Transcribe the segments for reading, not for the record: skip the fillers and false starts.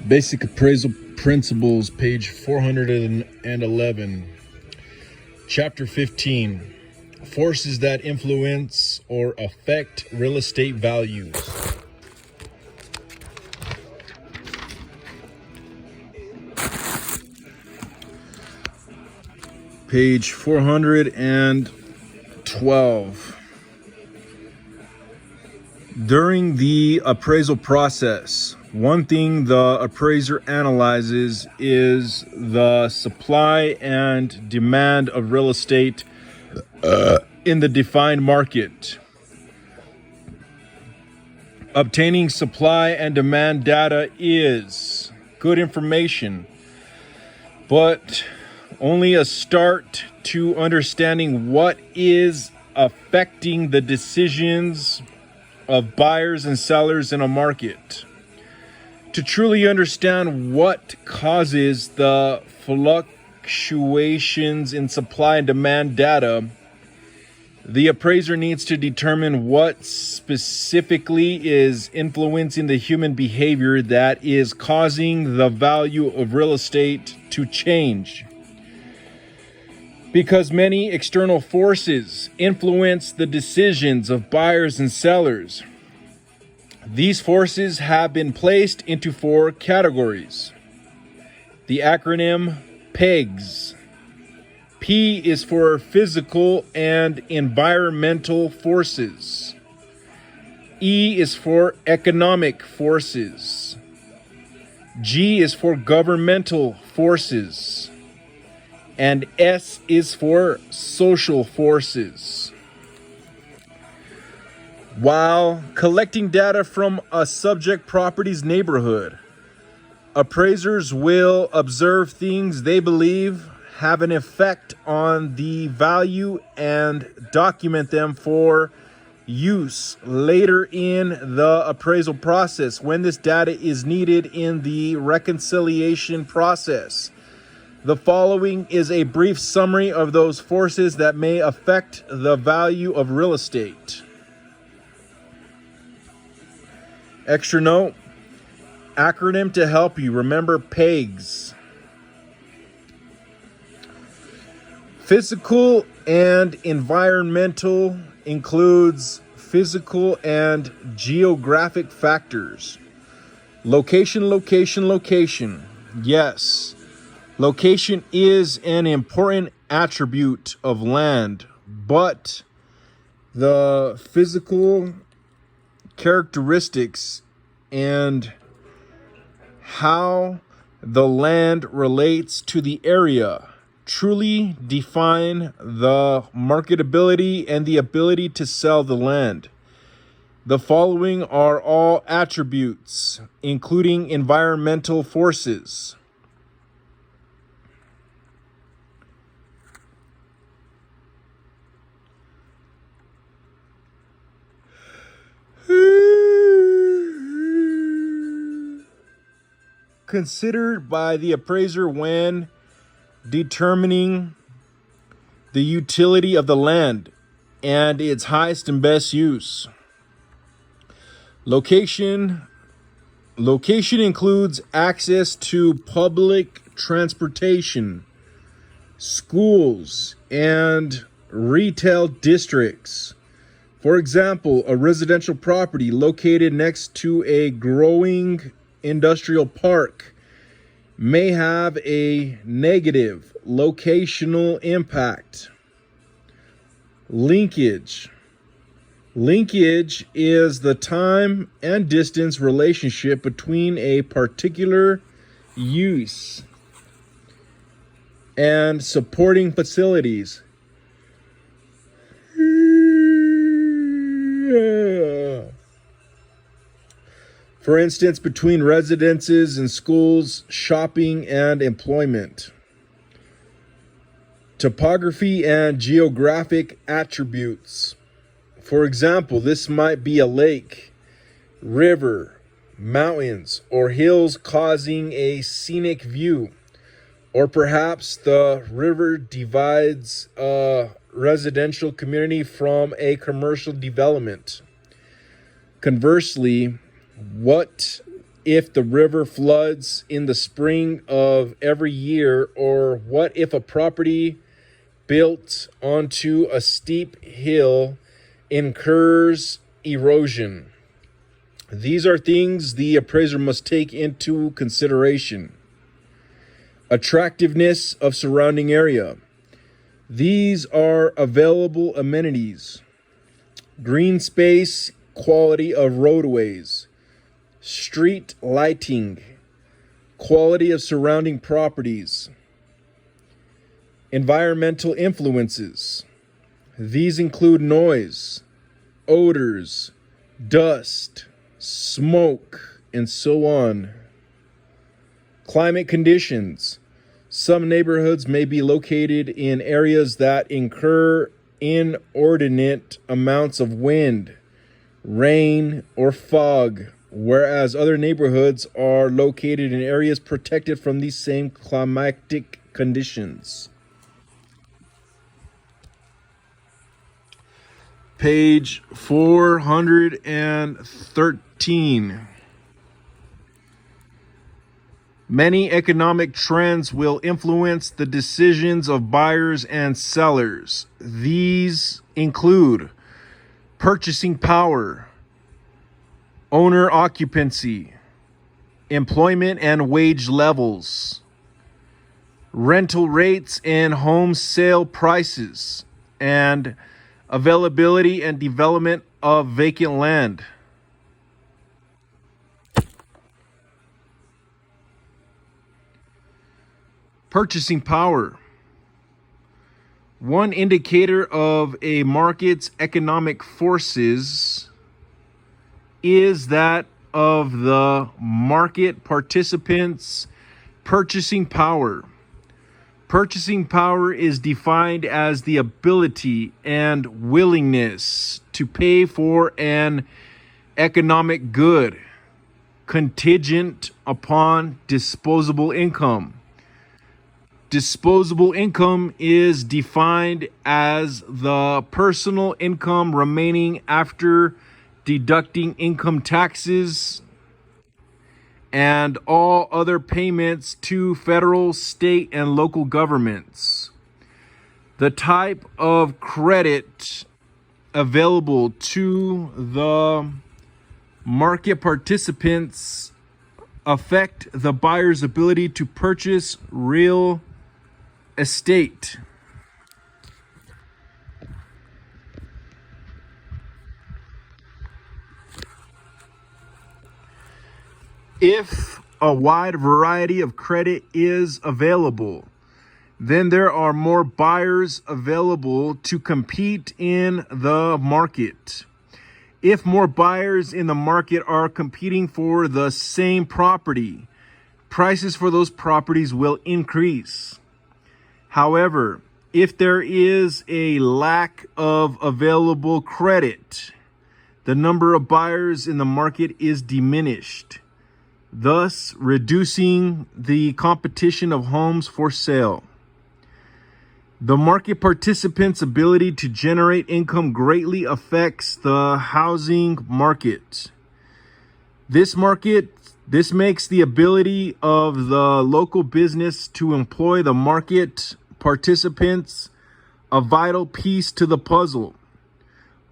Basic Appraisal Principles, page 411. Chapter 15. Forces that influence or affect real estate values. Page 412. During the appraisal process, one thing the appraiser analyzes is the supply and demand of real estate in the defined market. Obtaining supply and demand data is good information, but only a start to understanding what is affecting the decisions of buyers and sellers in a market. To truly understand what causes the fluctuations in supply and demand data, the appraiser needs to determine what specifically is influencing the human behavior that is causing the value of real estate to change. Because many external forces influence the decisions of buyers and sellers, these forces have been placed into 4 categories. The acronym PEGS. P is for physical and environmental forces. E is for economic forces. G is for governmental forces. And S is for social forces. While collecting data from a subject property's neighborhood, appraisers will observe things they believe have an effect on the value and document them for use later in the appraisal process when this data is needed in the reconciliation process. The following is a brief summary of those forces that may affect the value of real estate. Extra note, acronym to help you. Remember PEGS. Physical and environmental includes physical and geographic factors. Location. Yes. Location is an important attribute of land, but the physical characteristics and how the land relates to the area truly define the marketability and the ability to sell the land. The following are all attributes, including environmental forces. Considered by the appraiser when determining the utility of the land and its highest and best use. Location includes access to public transportation, schools, and retail districts. For example, a residential property located next to a growing industrial park may have a negative locational impact. Linkage is the time and distance relationship between a particular use and supporting facilities. For instance, between residences and schools, shopping and employment. Topography and geographic attributes. For example, this might be a lake, river, mountains, or hills causing a scenic view. Or perhaps the river divides a residential community from a commercial development. Conversely, what if the river floods in the spring of every year? Or what if a property built onto a steep hill incurs erosion? These are things the appraiser must take into consideration. Attractiveness of surrounding area. These are available amenities. Green space, quality of roadways, street lighting, quality of surrounding properties. Environmental influences. These include noise, odors, dust, smoke, and so on. Climate conditions. Some neighborhoods may be located in areas that incur inordinate amounts of wind, rain, or fog, whereas other neighborhoods are located in areas protected from these same climatic conditions. Page 413. Many economic trends will influence the decisions of buyers and sellers. These include purchasing power, owner occupancy, employment and wage levels, rental rates and home sale prices, and availability and development of vacant land. Purchasing power. One indicator of a market's economic forces is that of the market participants' purchasing power. Purchasing power is defined as the ability and willingness to pay for an economic good contingent upon disposable income. Disposable income is defined as the personal income remaining after deducting income taxes and all other payments to federal, state, and local governments. The type of credit available to the market participants affect the buyer's ability to purchase real estate. If a wide variety of credit is available, then there are more buyers available to compete in the market. If more buyers in the market are competing for the same property, prices for those properties will increase. However, if there is a lack of available credit, the number of buyers in the market is diminished, thus reducing the competition of homes for sale. The market participants' ability to generate income greatly affects the housing market. This makes the ability of the local business to employ the market participants a vital piece to the puzzle.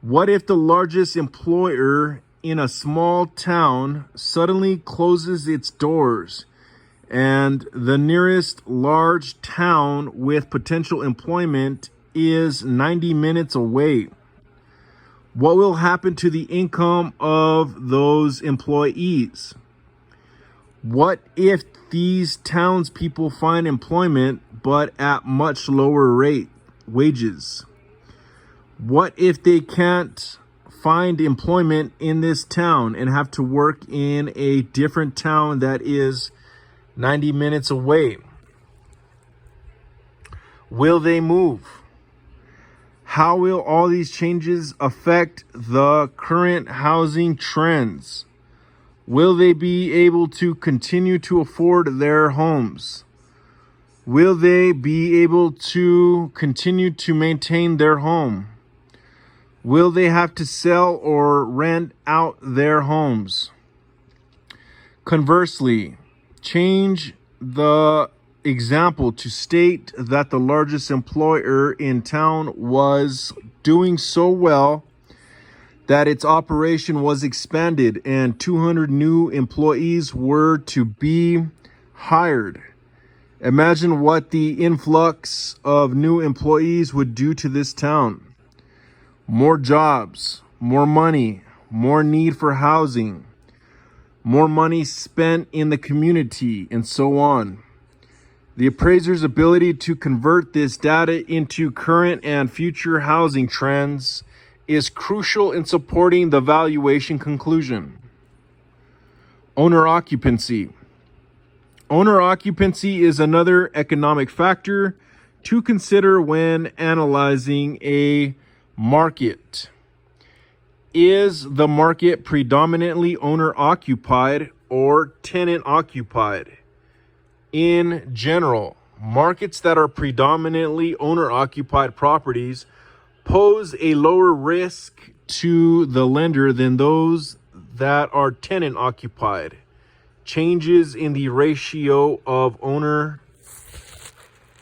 What if the largest employer in a small town suddenly closes its doors and the nearest large town with potential employment is 90 minutes away? What will happen to the income of those employees? What if these townspeople find employment but at much lower wages? What if they can't find employment in this town and have to work in a different town that is 90 minutes away? Will they move? How will all these changes affect the current housing trends? Will they be able to continue to afford their homes? Will they be able to continue to maintain their home? Will they have to sell or rent out their homes? Conversely, change the example to state that the largest employer in town was doing so well that its operation was expanded and 200 new employees were to be hired. Imagine what the influx of new employees would do to this town. More jobs, more money, more need for housing, more money spent in the community, and so on. The appraiser's ability to convert this data into current and future housing trends is crucial in supporting the valuation conclusion. Owner occupancy. Owner occupancy is another economic factor to consider when analyzing a market. Is the market predominantly owner occupied or tenant occupied? In general, markets that are predominantly owner occupied properties pose a lower risk to the lender than those that are tenant occupied. Changes in the ratio of owner